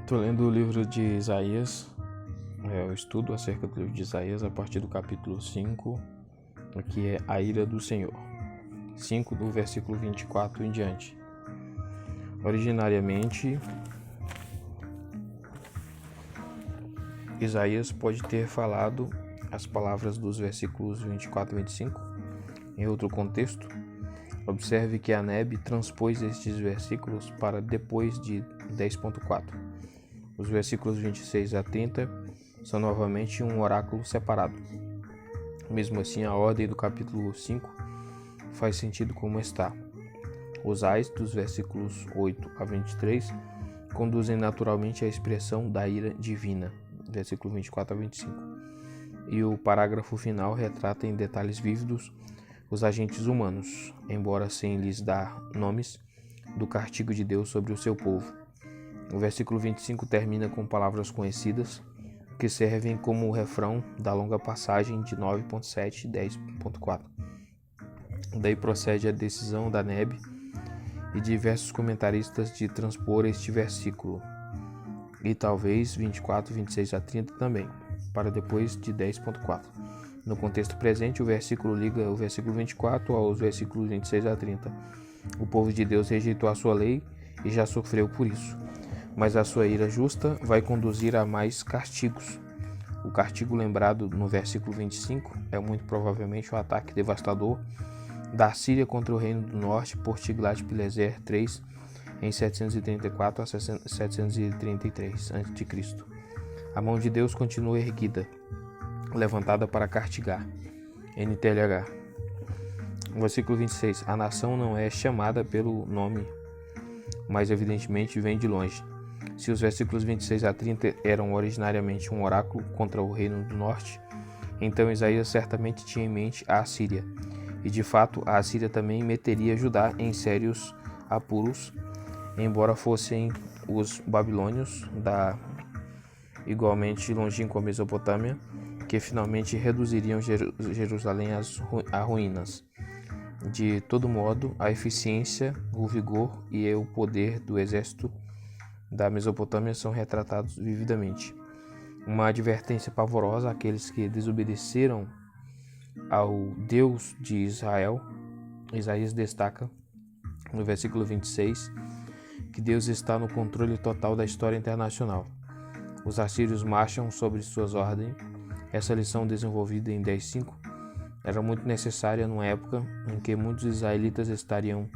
Estou lendo o livro de Isaías, o estudo acerca do livro de Isaías a partir do capítulo 5, que é a ira do Senhor. 5 do versículo 24 em diante. Originariamente, Isaías pode ter falado as palavras dos versículos 24 e 25 em outro contexto. Observe que a Neb transpôs estes versículos para depois de 10.4. Os versículos 26 a 30 são novamente um oráculo separado. Mesmo assim, a ordem do capítulo 5 faz sentido como está. Os ais dos versículos 8 a 23 conduzem naturalmente à expressão da ira divina, versículo 24 a 25. E o parágrafo final retrata em detalhes vívidos os agentes humanos, embora sem lhes dar nomes, do castigo de Deus sobre o seu povo. O versículo 25 termina com palavras conhecidas que servem como refrão da longa passagem de 9.7 e 10.4. Daí procede a decisão da Neb e diversos comentaristas de transpor este versículo, e talvez 24, 26 a 30 também, para depois de 10.4. No contexto presente, o versículo liga o versículo 24 aos versículos 26 a 30. O povo de Deus rejeitou a sua lei e já sofreu por isso, mas a sua ira justa vai conduzir a mais castigos. O castigo lembrado no versículo 25 é muito provavelmente o ataque devastador da Síria contra o Reino do Norte por Tiglat-Pileser III em 734 a 733 a.C. A mão de Deus continua erguida, levantada para castigar. NTLH. Versículo 26. A nação não é chamada pelo nome, mas evidentemente vem de longe. Se os versículos 26 a 30 eram originariamente um oráculo contra o Reino do Norte, então Isaías certamente tinha em mente a Assíria. E de fato, a Assíria também meteria Judá em sérios apuros, embora fossem os babilônios da igualmente longínqua Mesopotâmia, que finalmente reduziriam Jerusalém a ruínas. De todo modo, a eficiência, o vigor e o poder do exército da Mesopotâmia são retratados vividamente. Uma advertência pavorosa àqueles que desobedeceram ao Deus de Israel. Isaías destaca no versículo 26 que Deus está no controle total da história internacional. Os assírios marcham sobre suas ordens. Essa lição, desenvolvida em 10.5, era muito necessária numa época em que muitos israelitas estariam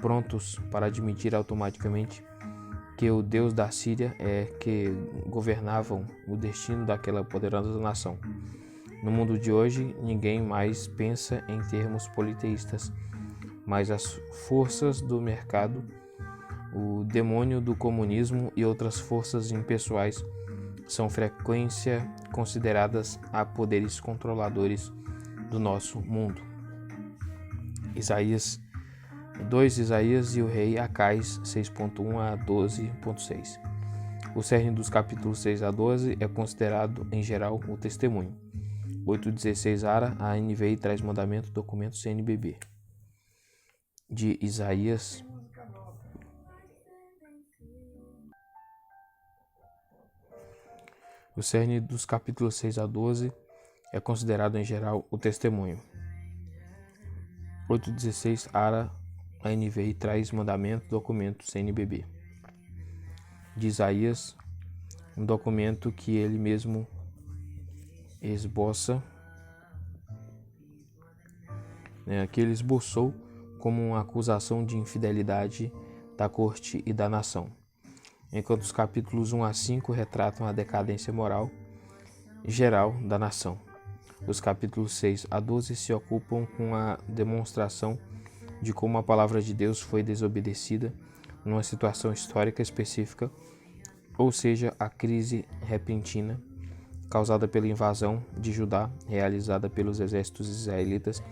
prontos para admitir automaticamente que o Deus da Síria é que governavam o destino daquela poderosa nação. No mundo de hoje, ninguém mais pensa em termos politeístas, mas as forças do mercado, o demônio do comunismo e outras forças impessoais são frequência consideradas a poderes controladores do nosso mundo. Isaías 2. Isaías e o rei Acais 6.1 a 12.6. O cerne dos capítulos 6 a 12 é considerado, em geral, o testemunho. 8.16 Ara, a NVI traz mandamento, documento CNBB. De Isaías. O cerne dos capítulos 6 a 12 é considerado, em geral, o testemunho. 8.16 Ara, a NVI traz mandamento, documento CNBB. De Isaías, um documento que ele mesmo esboça, que ele esboçou como uma acusação de infidelidade da corte e da nação. Enquanto os capítulos 1 a 5 retratam a decadência moral geral da nação. Os capítulos 6 a 12 se ocupam com a demonstração de como a palavra de Deus foi desobedecida numa situação histórica específica, ou seja, a crise repentina causada pela invasão de Judá realizada pelos exércitos israelitas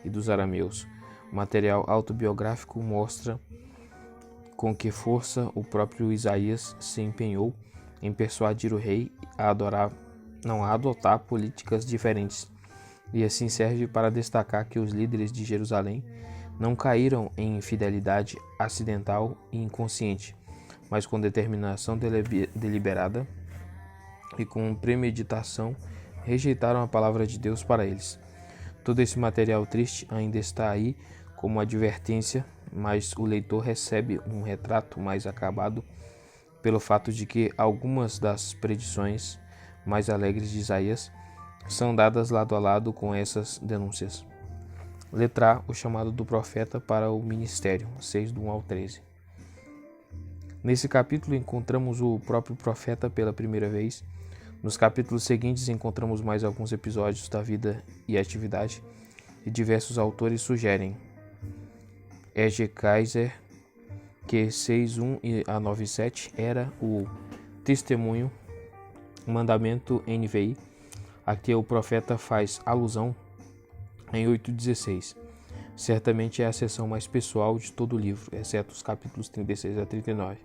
e dos arameus. O material autobiográfico mostra com que força o próprio Isaías se empenhou em persuadir o rei a adotar políticas diferentes, e assim serve para destacar que os líderes de Jerusalém não caíram em infidelidade acidental e inconsciente, mas com determinação deliberada e com premeditação rejeitaram a palavra de Deus para eles. Todo esse material triste ainda está aí como advertência, mas o leitor recebe um retrato mais acabado pelo fato de que algumas das predições mais alegres de Isaías são dadas lado a lado com essas denúncias. Letra A, o chamado do profeta para o ministério, 6 do 1 ao 13. Nesse capítulo encontramos o próprio profeta pela primeira vez. Nos capítulos seguintes encontramos mais alguns episódios da vida e atividade, e diversos autores sugerem E.G. Kaiser que 6.1 a 9.7 era o testemunho, mandamento NVI, a que o profeta faz alusão em 8.16. Certamente é a seção mais pessoal de todo o livro, exceto os capítulos 36 a 39,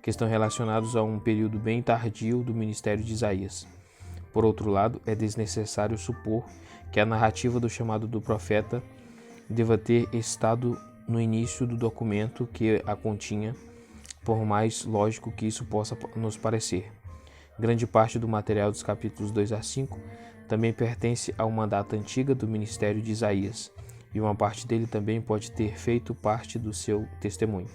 que estão relacionados a um período bem tardio do ministério de Isaías. Por outro lado, é desnecessário supor que a narrativa do chamado do profeta deva ter estado no início do documento que a continha, por mais lógico que isso possa nos parecer. Grande parte do material dos capítulos 2 a 5 também pertence a uma data antiga do ministério de Isaías, e uma parte dele também pode ter feito parte do seu testemunho.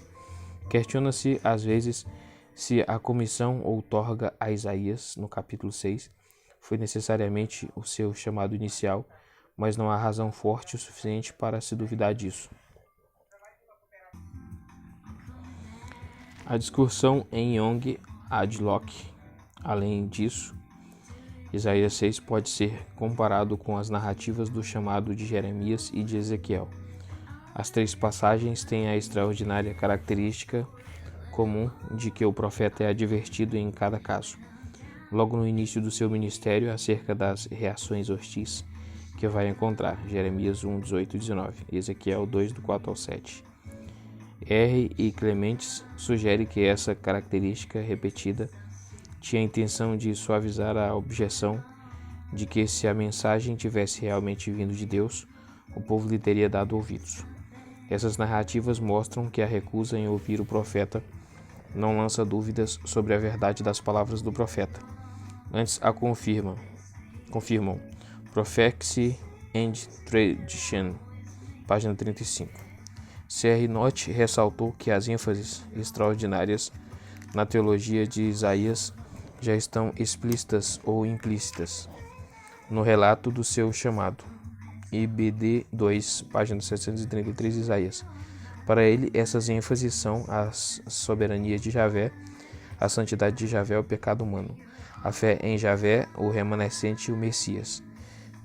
Questiona-se, às vezes, se a comissão outorga a Isaías, no capítulo 6, foi necessariamente o seu chamado inicial, mas não há razão forte o suficiente para se duvidar disso. A discussão em Young Adlock. Além disso, Isaías 6 pode ser comparado com as narrativas do chamado de Jeremias e de Ezequiel. As três passagens têm a extraordinária característica comum de que o profeta é advertido em cada caso, logo no início do seu ministério, acerca das reações hostis que vai encontrar, Jeremias 1, 18 e 19, e Ezequiel 2, do 4 ao 7. R. e Clementes sugere que essa característica repetida tinha a intenção de suavizar a objeção de que, se a mensagem tivesse realmente vindo de Deus, o povo lhe teria dado ouvidos. Essas narrativas mostram que a recusa em ouvir o profeta não lança dúvidas sobre a verdade das palavras do profeta. Antes a confirmam. Prophecy and Tradition, página 35. C.R. Nott ressaltou que as ênfases extraordinárias na teologia de Isaías já estão explícitas ou implícitas no relato do seu chamado. IBD 2, página 733, Isaías. Para ele, essas ênfases são a soberania de Javé, a santidade de Javé, o pecado humano, a fé em Javé, o remanescente e o Messias.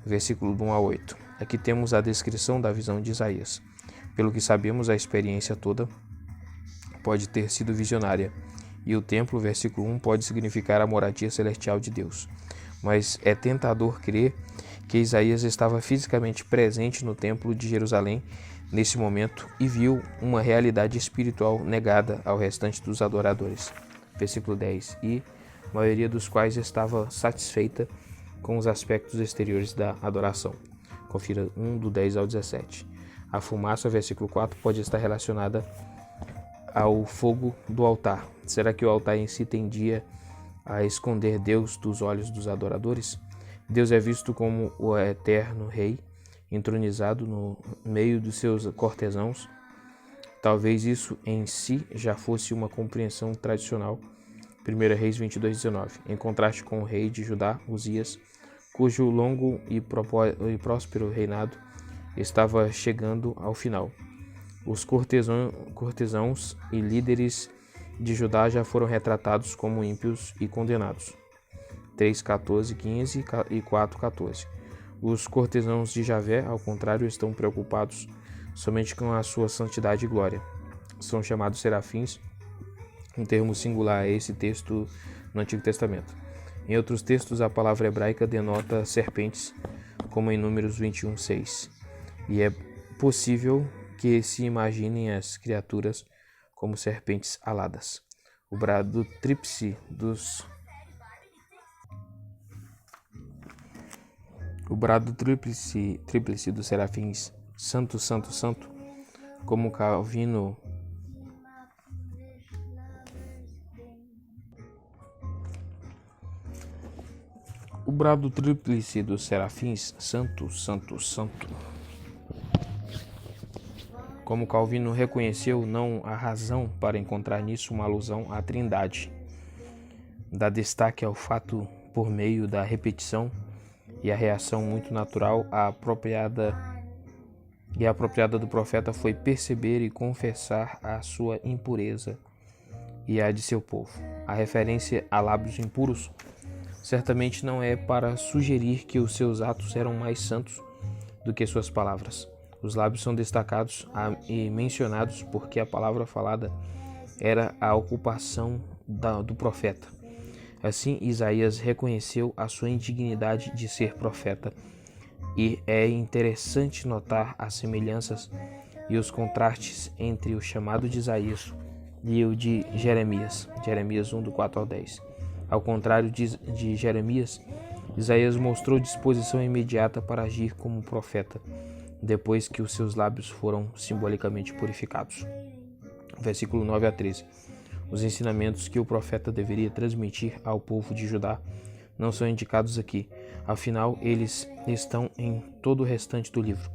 Versículo 1 a 8. Aqui temos a descrição da visão de Isaías. Pelo que sabemos, a experiência toda pode ter sido visionária, e o templo, versículo 1, pode significar a moradia celestial de Deus. Mas é tentador crer que Isaías estava fisicamente presente no templo de Jerusalém nesse momento e viu uma realidade espiritual negada ao restante dos adoradores. Versículo 10. E a maioria dos quais estava satisfeita com os aspectos exteriores da adoração. Confira 1, do 10 ao 17. A fumaça, versículo 4, pode estar relacionada ao fogo do altar. Será que o altar em si tendia a esconder Deus dos olhos dos adoradores? Deus é visto como o eterno rei, entronizado no meio dos seus cortesãos. Talvez isso em si já fosse uma compreensão tradicional. 1 Reis 22, 19. Em contraste com o rei de Judá, Uzias, cujo longo e próspero reinado estava chegando ao final. Os cortesãos e líderes de Judá já foram retratados como ímpios e condenados. 3:14, 15 e 4:14. Os cortesãos de Javé, ao contrário, estão preocupados somente com a sua santidade e glória. São chamados serafins, um termo singular a esse texto no Antigo Testamento. Em outros textos, a palavra hebraica denota serpentes, como em Números 21:6. E é possível que se imaginem as criaturas como serpentes aladas. O brado tríplice dos serafins, Santo, Santo, Santo, como Calvino O brado tríplice dos serafins, santo, santo, santo. Como Calvino reconheceu, não há razão para encontrar nisso uma alusão à Trindade. Dá destaque ao fato por meio da repetição e a reação muito natural apropriada do profeta foi perceber e confessar a sua impureza e a de seu povo. A referência a lábios impuros certamente não é para sugerir que os seus atos eram mais santos do que suas palavras. Os lábios são destacados e mencionados porque a palavra falada era a ocupação do profeta. Assim, Isaías reconheceu a sua indignidade de ser profeta. E é interessante notar as semelhanças e os contrastes entre o chamado de Isaías e o de Jeremias, Jeremias 1, do 4 ao 10. Ao contrário de Jeremias, Isaías mostrou disposição imediata para agir como profeta, depois que os seus lábios foram simbolicamente purificados. Versículo 9 a 13. Os ensinamentos que o profeta deveria transmitir ao povo de Judá não são indicados aqui, afinal eles estão em todo o restante do livro,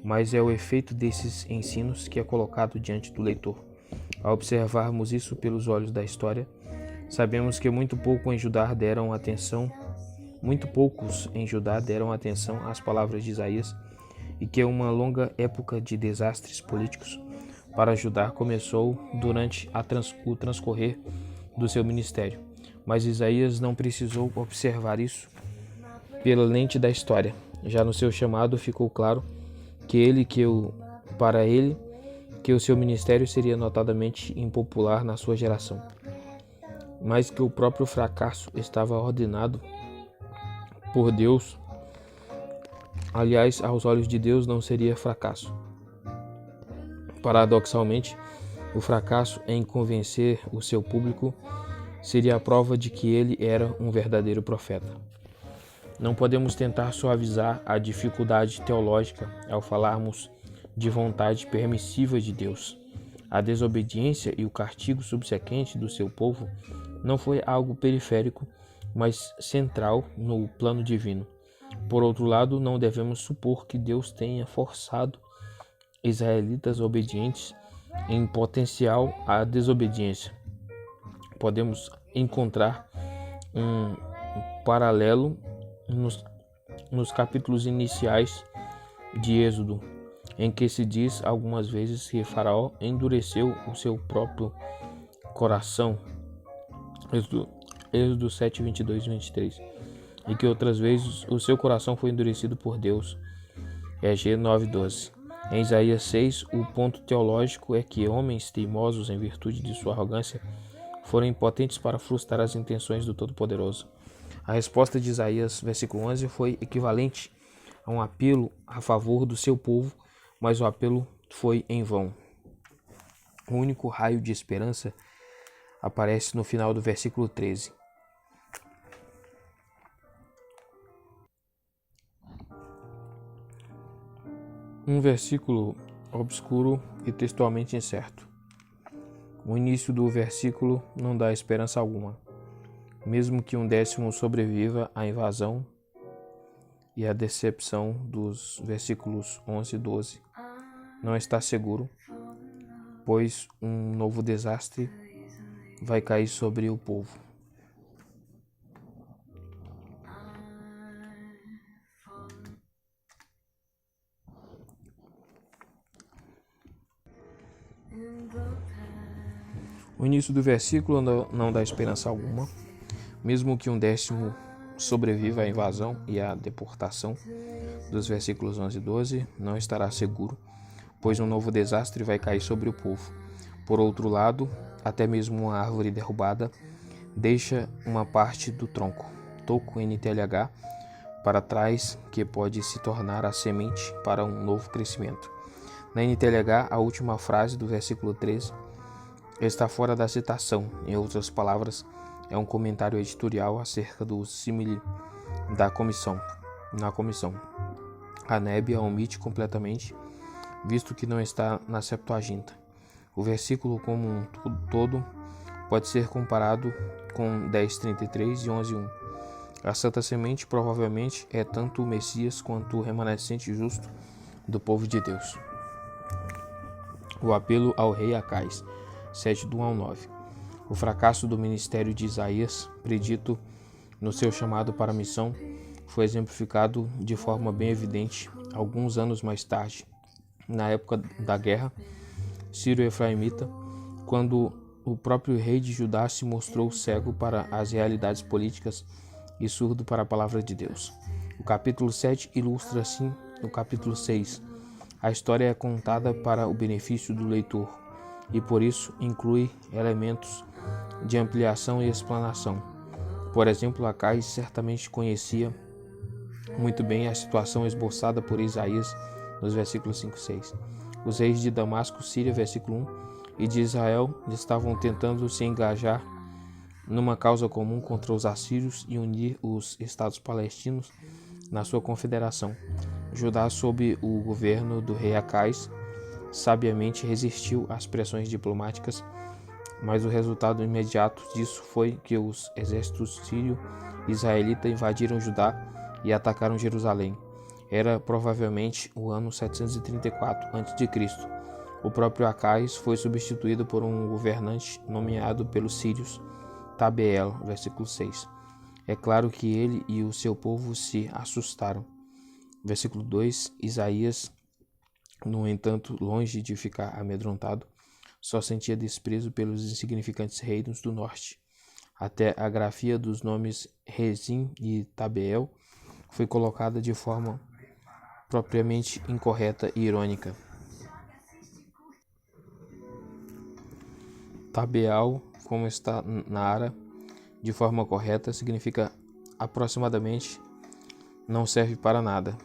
mas é o efeito desses ensinos que é colocado diante do leitor. Ao observarmos isso pelos olhos da história, sabemos que muito poucos em Judá deram atenção às palavras de Isaías e que uma longa época de desastres políticos para Judá começou durante o transcorrer do seu ministério. Mas Isaías não precisou observar isso pela lente da história. Já no seu chamado ficou claro para ele que o seu ministério seria notadamente impopular na sua geração, mas que o próprio fracasso estava ordenado por Deus. Aliás, aos olhos de Deus não seria fracasso. Paradoxalmente, o fracasso em convencer o seu público seria a prova de que ele era um verdadeiro profeta. Não podemos tentar suavizar a dificuldade teológica ao falarmos de vontade permissiva de Deus. A desobediência e o castigo subsequente do seu povo não foi algo periférico, mas central no plano divino. Por outro lado, não devemos supor que Deus tenha forçado israelitas obedientes em potencial à desobediência. Podemos encontrar um paralelo nos capítulos iniciais de Êxodo, em que se diz algumas vezes que Faraó endureceu o seu próprio coração, Êxodo 7, 22 e 23, e que outras vezes o seu coração foi endurecido por Deus, EG 9, 12. Em Isaías 6, o ponto teológico é que homens teimosos em virtude de sua arrogância foram impotentes para frustrar as intenções do Todo-Poderoso. A resposta de Isaías, versículo 11, foi equivalente a um apelo a favor do seu povo, mas o apelo foi em vão. O único raio de esperança aparece no final do versículo 13. Um versículo obscuro e textualmente incerto. O início do versículo não dá esperança alguma. Mesmo que um décimo sobreviva à invasão e à decepção dos versículos 11 e 12, não está seguro, pois um novo desastre vai cair sobre o povo. O início do versículo não dá esperança alguma. Mesmo que um décimo sobreviva à invasão e à deportação dos versículos 11 e 12, não estará seguro, pois um novo desastre vai cair sobre o povo. Por outro lado, até mesmo uma árvore derrubada deixa uma parte do tronco, toco NTLH, para trás, que pode se tornar a semente para um novo crescimento. Na NTLH, a última frase do versículo 13 está fora da citação. Em outras palavras, é um comentário editorial acerca do símile na comissão. A Nébia a omite completamente, visto que não está na Septuaginta. O versículo como um todo pode ser comparado com 10:33 e 11:1. A Santa Semente provavelmente é tanto o Messias quanto o remanescente justo do povo de Deus. O apelo ao rei Acais, 7 do 1 ao 9. O fracasso do ministério de Isaías, predito no seu chamado para a missão, foi exemplificado de forma bem evidente alguns anos mais tarde, na época da guerra sírio-efraimita, quando o próprio rei de Judá se mostrou cego para as realidades políticas e surdo para a palavra de Deus. O capítulo 7 ilustra assim o capítulo 6. A história é contada para o benefício do leitor e por isso inclui elementos de ampliação e explanação. Por exemplo, Acais certamente conhecia muito bem a situação esboçada por Isaías nos versículos 5 e 6. Os reis de Damasco, Síria, versículo 1, e de Israel estavam tentando se engajar numa causa comum contra os assírios e unir os estados palestinos na sua confederação. Judá, sob o governo do rei Acais, sabiamente resistiu às pressões diplomáticas, mas o resultado imediato disso foi que os exércitos sírio e israelita invadiram Judá e atacaram Jerusalém. Era provavelmente o ano 734 a.C. O próprio Acais foi substituído por um governante nomeado pelos sírios, Tabeel, versículo 6. É claro que ele e o seu povo se assustaram. Versículo 2, Isaías, no entanto, longe de ficar amedrontado, só sentia desprezo pelos insignificantes reinos do norte. Até a grafia dos nomes Rezim e Tabeel foi colocada de forma propriamente incorreta e irônica. Tabeel, como está na Ara, de forma correta, significa aproximadamente não serve para nada.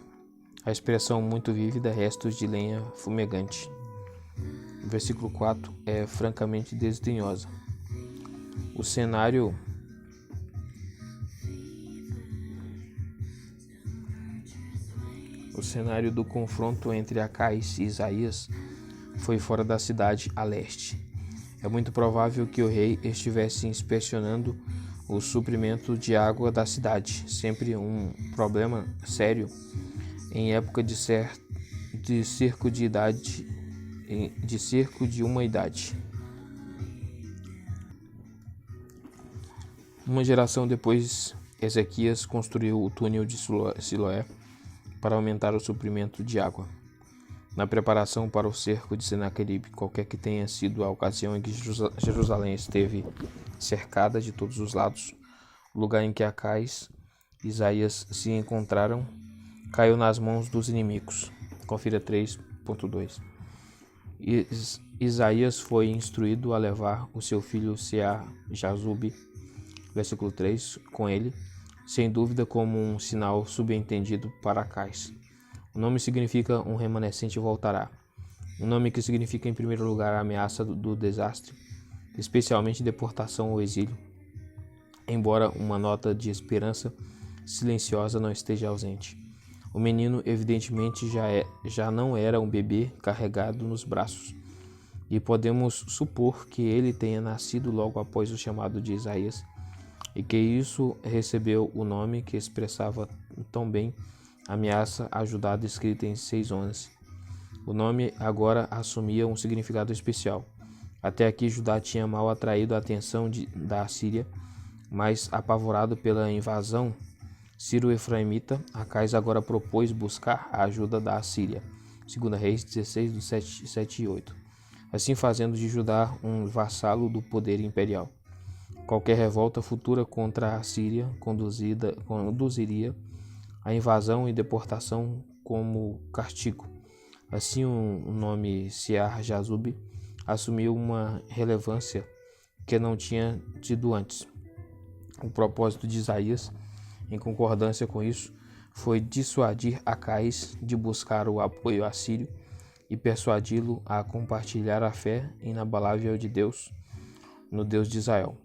A expressão muito vívida, restos de lenha fumegante. O versículo 4 é francamente desdenhosa. O cenário do confronto entre Acais e Isaías foi fora da cidade, a leste. É muito provável que o rei estivesse inspecionando o suprimento de água da cidade, sempre um problema sério em época de cerco de uma idade. Uma geração depois, Ezequias construiu o túnel de Siloé para aumentar o suprimento de água. Na preparação para o cerco de Senaqueribe, qualquer que tenha sido a ocasião em que Jerusalém esteve cercada de todos os lados, o lugar em que Acais e Isaías se encontraram caiu nas mãos dos inimigos. Confira 3.2. Isaías foi instruído a levar o seu filho Sear-Jazube, versículo 3, com ele, sem dúvida como um sinal subentendido para Acais. O nome significa um remanescente voltará. Um nome que significa, em primeiro lugar, a ameaça do desastre, especialmente deportação ou exílio, embora uma nota de esperança silenciosa não esteja ausente. O menino, evidentemente, já não era um bebê carregado nos braços, e podemos supor que ele tenha nascido logo após o chamado de Isaías, e que isso recebeu o nome que expressava tão bem a ameaça ajudada escrita em 6:11. O nome agora assumia um significado especial. Até aqui Judá tinha mal atraído a atenção da Assíria, mas apavorado pela invasão sírio-efraimita, Acais agora propôs buscar a ajuda da Assíria. 2 Reis 16, do 7 e 8. Assim fazendo de Judá um vassalo do poder imperial. Qualquer revolta futura contra a Assíria conduziria a invasão e deportação como castigo. Assim, o nome Sear-Jazube assumiu uma relevância que não tinha tido antes. O propósito de Isaías, em concordância com isso, foi dissuadir Acais de buscar o apoio assírio e persuadi-lo a compartilhar a fé inabalável de Deus, no Deus de Israel.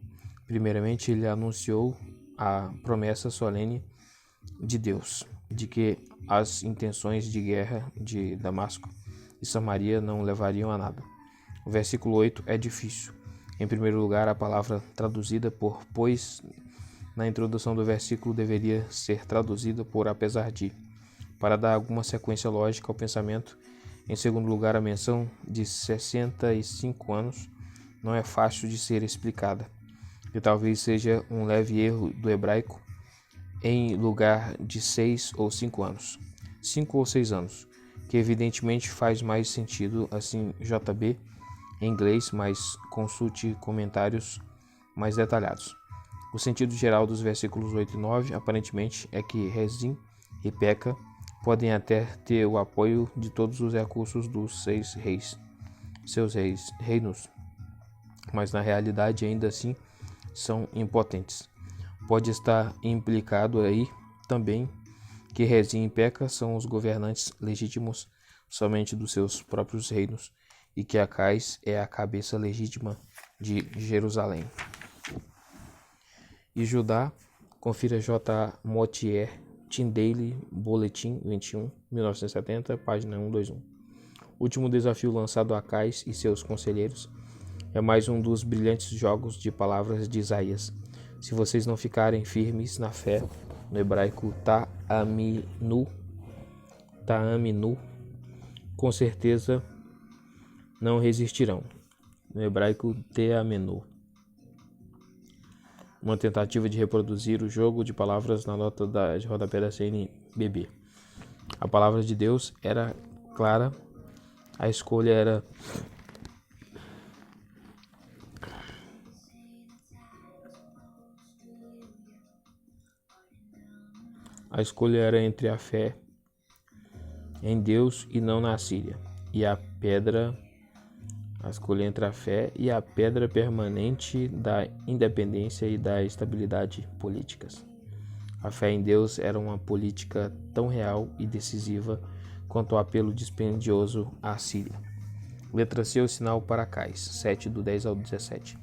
Primeiramente, ele anunciou a promessa solene de Deus, de que as intenções de guerra de Damasco e Samaria não levariam a nada. O versículo 8 é difícil. Em primeiro lugar, a palavra traduzida por pois na introdução do versículo deveria ser traduzida por apesar de, para dar alguma sequência lógica ao pensamento. Em segundo lugar, a menção de 65 anos não é fácil de ser explicada, e talvez seja um leve erro do hebraico, em lugar de 6 ou 5 anos. 5 ou 6 anos, que evidentemente faz mais sentido assim JB em inglês, mas consulte comentários mais detalhados. O sentido geral dos versículos 8 e 9 aparentemente é que Rezim e Peca podem até ter o apoio de todos os recursos dos seus reinos, mas na realidade ainda assim são impotentes. Pode estar implicado aí também que Rezim e Peca são os governantes legítimos somente dos seus próprios reinos e que Acais é a cabeça legítima de Jerusalém. E Judá, confira J. Motier, Tyndale, Boletim 21, 1970, página 121. Último desafio lançado a Acais e seus conselheiros é mais um dos brilhantes jogos de palavras de Isaías. Se vocês não ficarem firmes na fé, no hebraico ta'aminu, com certeza não resistirão. No hebraico te'amenu. Uma tentativa de reproduzir o jogo de palavras na nota de rodapé da CNBB. A palavra de Deus era clara, a escolha era entre a fé em Deus e não na Síria, e a escolha entre a fé e a pedra permanente da independência e da estabilidade políticas. A fé em Deus era uma política tão real e decisiva quanto o apelo dispendioso à Síria. Letra C, o sinal para Acais, 7 do 10 ao 17.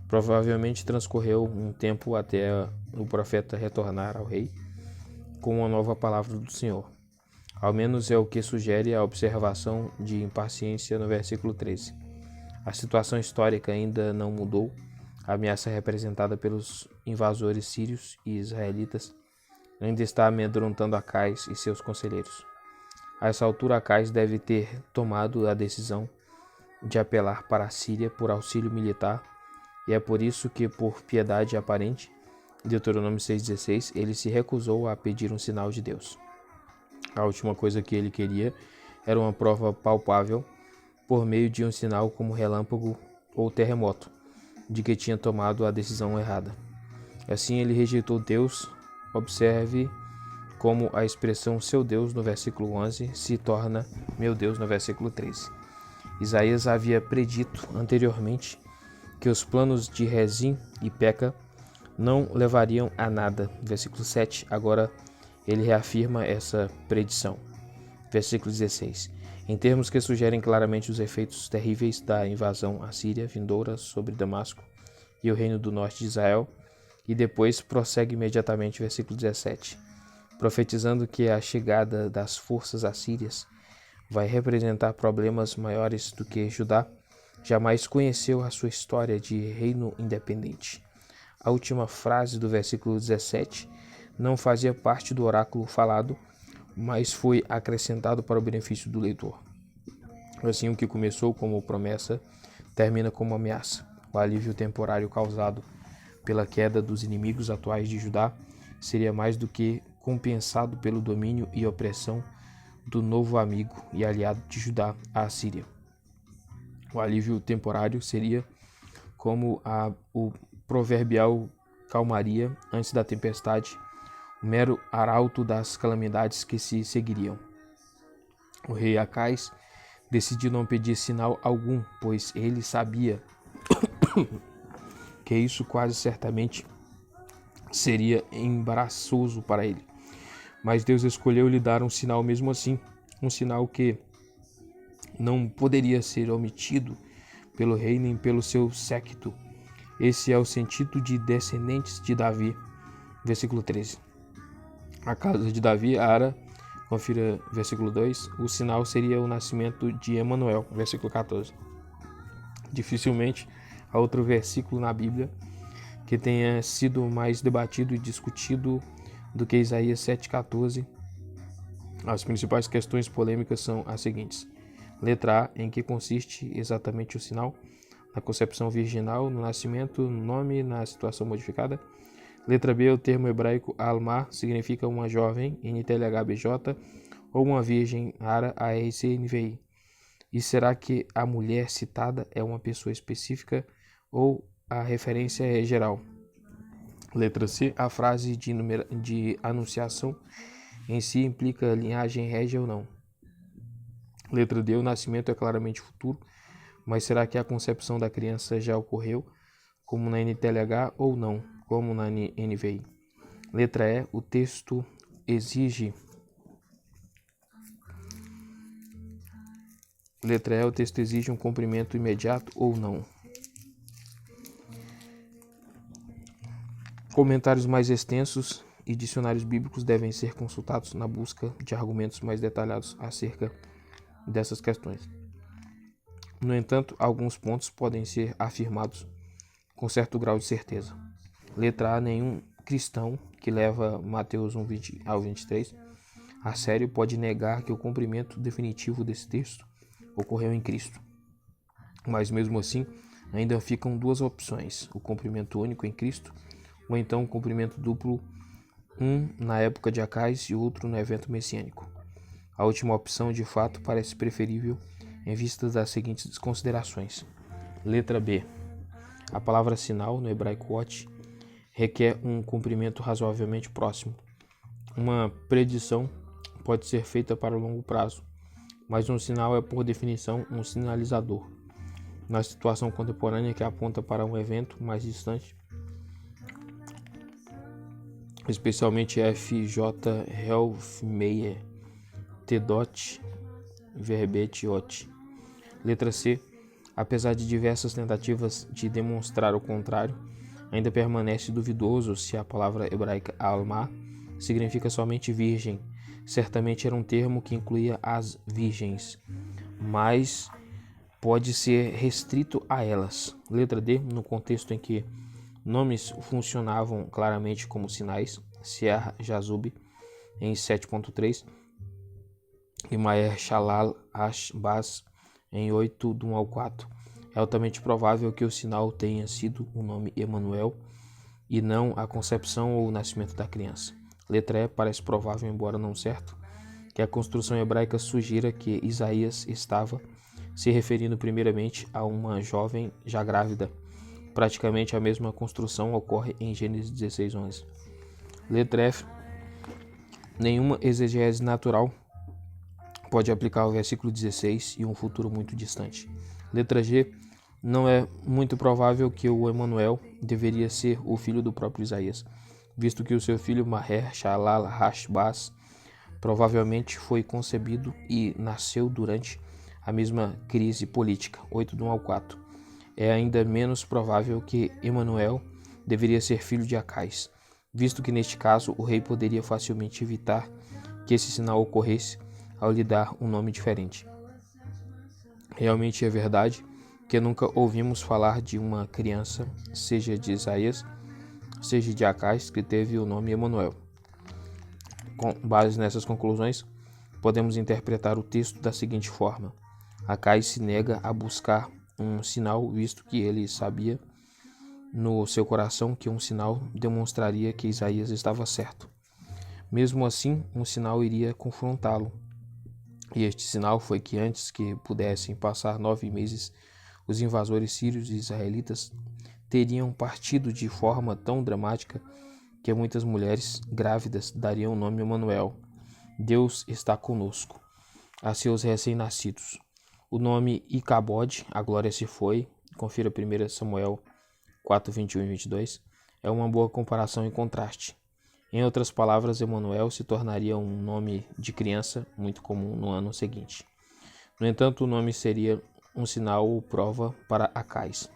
Provavelmente transcorreu um tempo até o profeta retornar ao rei com uma nova palavra do Senhor. Ao menos é o que sugere a observação de impaciência no versículo 13. A situação histórica ainda não mudou. A ameaça representada pelos invasores sírios e israelitas ainda está amedrontando Acais e seus conselheiros. A essa altura, Acais deve ter tomado a decisão de apelar para a Síria por auxílio militar, e é por isso que, por piedade aparente, Deuteronômio 6,16, ele se recusou a pedir um sinal de Deus. A última coisa que ele queria era uma prova palpável por meio de um sinal como relâmpago ou terremoto, de que tinha tomado a decisão errada. Assim ele rejeitou Deus. Observe como a expressão seu Deus no versículo 11 se torna meu Deus no versículo 13. Isaías havia predito anteriormente que os planos de Rezim e Peca não levariam a nada. Versículo 7, agora ele reafirma essa predição. Versículo 16. Em termos que sugerem claramente os efeitos terríveis da invasão assíria vindoura sobre Damasco e o reino do norte de Israel, e depois prossegue imediatamente versículo 17, profetizando que a chegada das forças assírias vai representar problemas maiores do que Judá jamais conheceu a sua história de reino independente. A última frase do versículo 17 não fazia parte do oráculo falado, mas foi acrescentado para o benefício do leitor. Assim, o que começou como promessa termina como ameaça. O alívio temporário causado pela queda dos inimigos atuais de Judá seria mais do que compensado pelo domínio e opressão do novo amigo e aliado de Judá, a Assíria. O alívio temporário seria como o proverbial calmaria antes da tempestade, o mero arauto das calamidades que se seguiriam. O rei Acais decidiu não pedir sinal algum, pois ele sabia que isso quase certamente seria embaraçoso para ele. Mas Deus escolheu lhe dar um sinal mesmo assim, um sinal que não poderia ser omitido pelo rei nem pelo seu séquito. Esse é o sentido de descendentes de Davi. Versículo 13. A casa de Davi, Ara, confira versículo 2, o sinal seria o nascimento de Emanuel, versículo 14. Dificilmente há outro versículo na Bíblia que tenha sido mais debatido e discutido do que Isaías 7,14. As principais questões polêmicas são as seguintes. Letra A, em que consiste exatamente o sinal? Na concepção virginal, no nascimento, no nome, na situação modificada. Letra B, o termo hebraico Alma significa uma jovem, NTLHBJ, ou uma virgem, ARA, ARCNVI. E será que a mulher citada é uma pessoa específica ou a referência é geral? Letra C, a frase de anunciação em si implica linhagem régia ou não? Letra D, o nascimento é claramente futuro, mas será que a concepção da criança já ocorreu, como na NTLH, ou não, como na NVI? Letra E, o texto exige um cumprimento imediato ou não? Comentários mais extensos e dicionários bíblicos devem ser consultados na busca de argumentos mais detalhados acerca dessas questões. No entanto, alguns pontos podem ser afirmados com certo grau de certeza. Letra A, nenhum cristão que leva Mateus 1:20 ao 23 a sério pode negar que o cumprimento definitivo desse texto ocorreu em Cristo. Mas mesmo assim, ainda ficam duas opções: o cumprimento único em Cristo, ou então o cumprimento duplo, um na época de Acais e outro no evento messiânico. A última opção, de fato, parece preferível em vista das seguintes considerações. Letra B. A palavra sinal, no hebraico ot, requer um cumprimento razoavelmente próximo. Uma predição pode ser feita para longo prazo, mas um sinal é, por definição, um sinalizador. Na situação contemporânea que aponta para um evento mais distante, especialmente F.J. Helfmeyer, T. Verbete ot. Letra C. Apesar de diversas tentativas de demonstrar o contrário, ainda permanece duvidoso se a palavra hebraica alma significa somente virgem. Certamente era um termo que incluía as virgens, mas pode ser restrito a elas. Letra D. No contexto em que nomes funcionavam claramente como sinais, Sear Jazub em 7.3 e Maer Shalal Ashbaz em 8, do 1 ao 4. É altamente provável que o sinal tenha sido o nome Emanuel e não a concepção ou o nascimento da criança. Letra E, parece provável, embora não certo, que a construção hebraica sugira que Isaías estava se referindo primeiramente a uma jovem já grávida. Praticamente a mesma construção ocorre em Gênesis 16:11. Letra F. Nenhuma exegese natural pode aplicar o versículo 16 e um futuro muito distante. Letra G. Não é muito provável que o Emanuel deveria ser o filho do próprio Isaías, visto que o seu filho Maher Shalal Hashbaz provavelmente foi concebido e nasceu durante a mesma crise política, 8, do 1 ao 4. É ainda menos provável que Emanuel deveria ser filho de Acais, visto que neste caso o rei poderia facilmente evitar que esse sinal ocorresse ao lhe dar um nome diferente. Realmente é verdade que nunca ouvimos falar de uma criança, seja de Isaías, seja de Acais, que teve o nome Emanuel. Com base nessas conclusões, podemos interpretar o texto da seguinte forma: Acais se nega a buscar um sinal, visto que ele sabia no seu coração que um sinal demonstraria que Isaías estava certo. Mesmo assim, um sinal iria confrontá-lo. E este sinal foi que antes que pudessem passar 9 meses, os invasores sírios e israelitas teriam partido de forma tão dramática que muitas mulheres grávidas dariam o nome Emanuel. Deus está conosco, a seus recém-nascidos. O nome Icabode, a glória se foi, confira 1 Samuel 4, 21 e 22, é uma boa comparação e contraste. Em outras palavras, Emanuel se tornaria um nome de criança muito comum no ano seguinte. No entanto, o nome seria um sinal ou prova para Acais,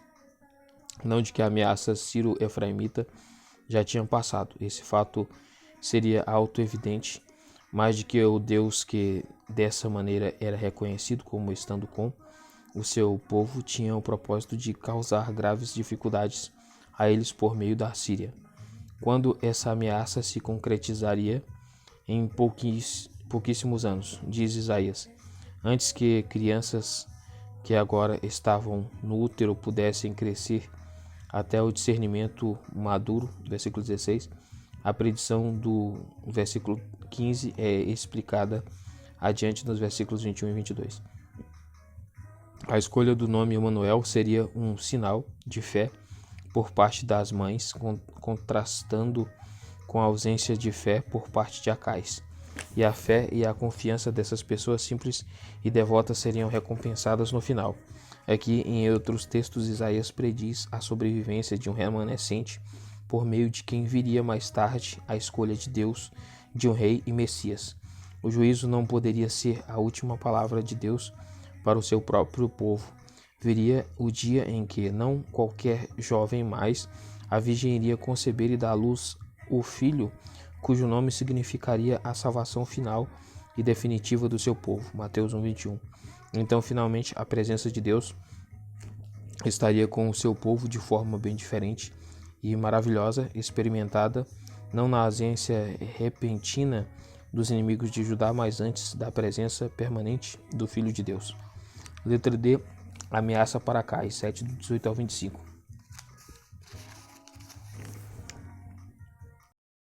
não de que a ameaça sírio-efraimita já tinha passado. Esse fato seria auto-evidente, mas de que o Deus que dessa maneira era reconhecido como estando com o seu povo tinha o propósito de causar graves dificuldades a eles por meio da Síria, quando essa ameaça se concretizaria em pouquíssimos anos, diz Isaías, antes que crianças que agora estavam no útero pudessem crescer até o discernimento maduro, versículo 16, a predição do versículo 15 é explicada adiante nos versículos 21 e 22. A escolha do nome Emanuel seria um sinal de fé por parte das mães, contrastando com a ausência de fé por parte de Acais. E a fé e a confiança dessas pessoas simples e devotas seriam recompensadas no final. Aqui, em outros textos, Isaías prediz a sobrevivência de um remanescente por meio de quem viria mais tarde a escolha de Deus de um rei e Messias. O juízo não poderia ser a última palavra de Deus para o seu próprio povo. Viria o dia em que não qualquer jovem mais, a virgem iria conceber e dar à luz o filho, cujo nome significaria a salvação final e definitiva do seu povo. Mateus 1:21. Então, finalmente, a presença de Deus estaria com o seu povo de forma bem diferente e maravilhosa, experimentada não na ausência repentina dos inimigos de Judá, mas antes da presença permanente do Filho de Deus. Letra D. Ameaça para Acais, 7:18 ao 25.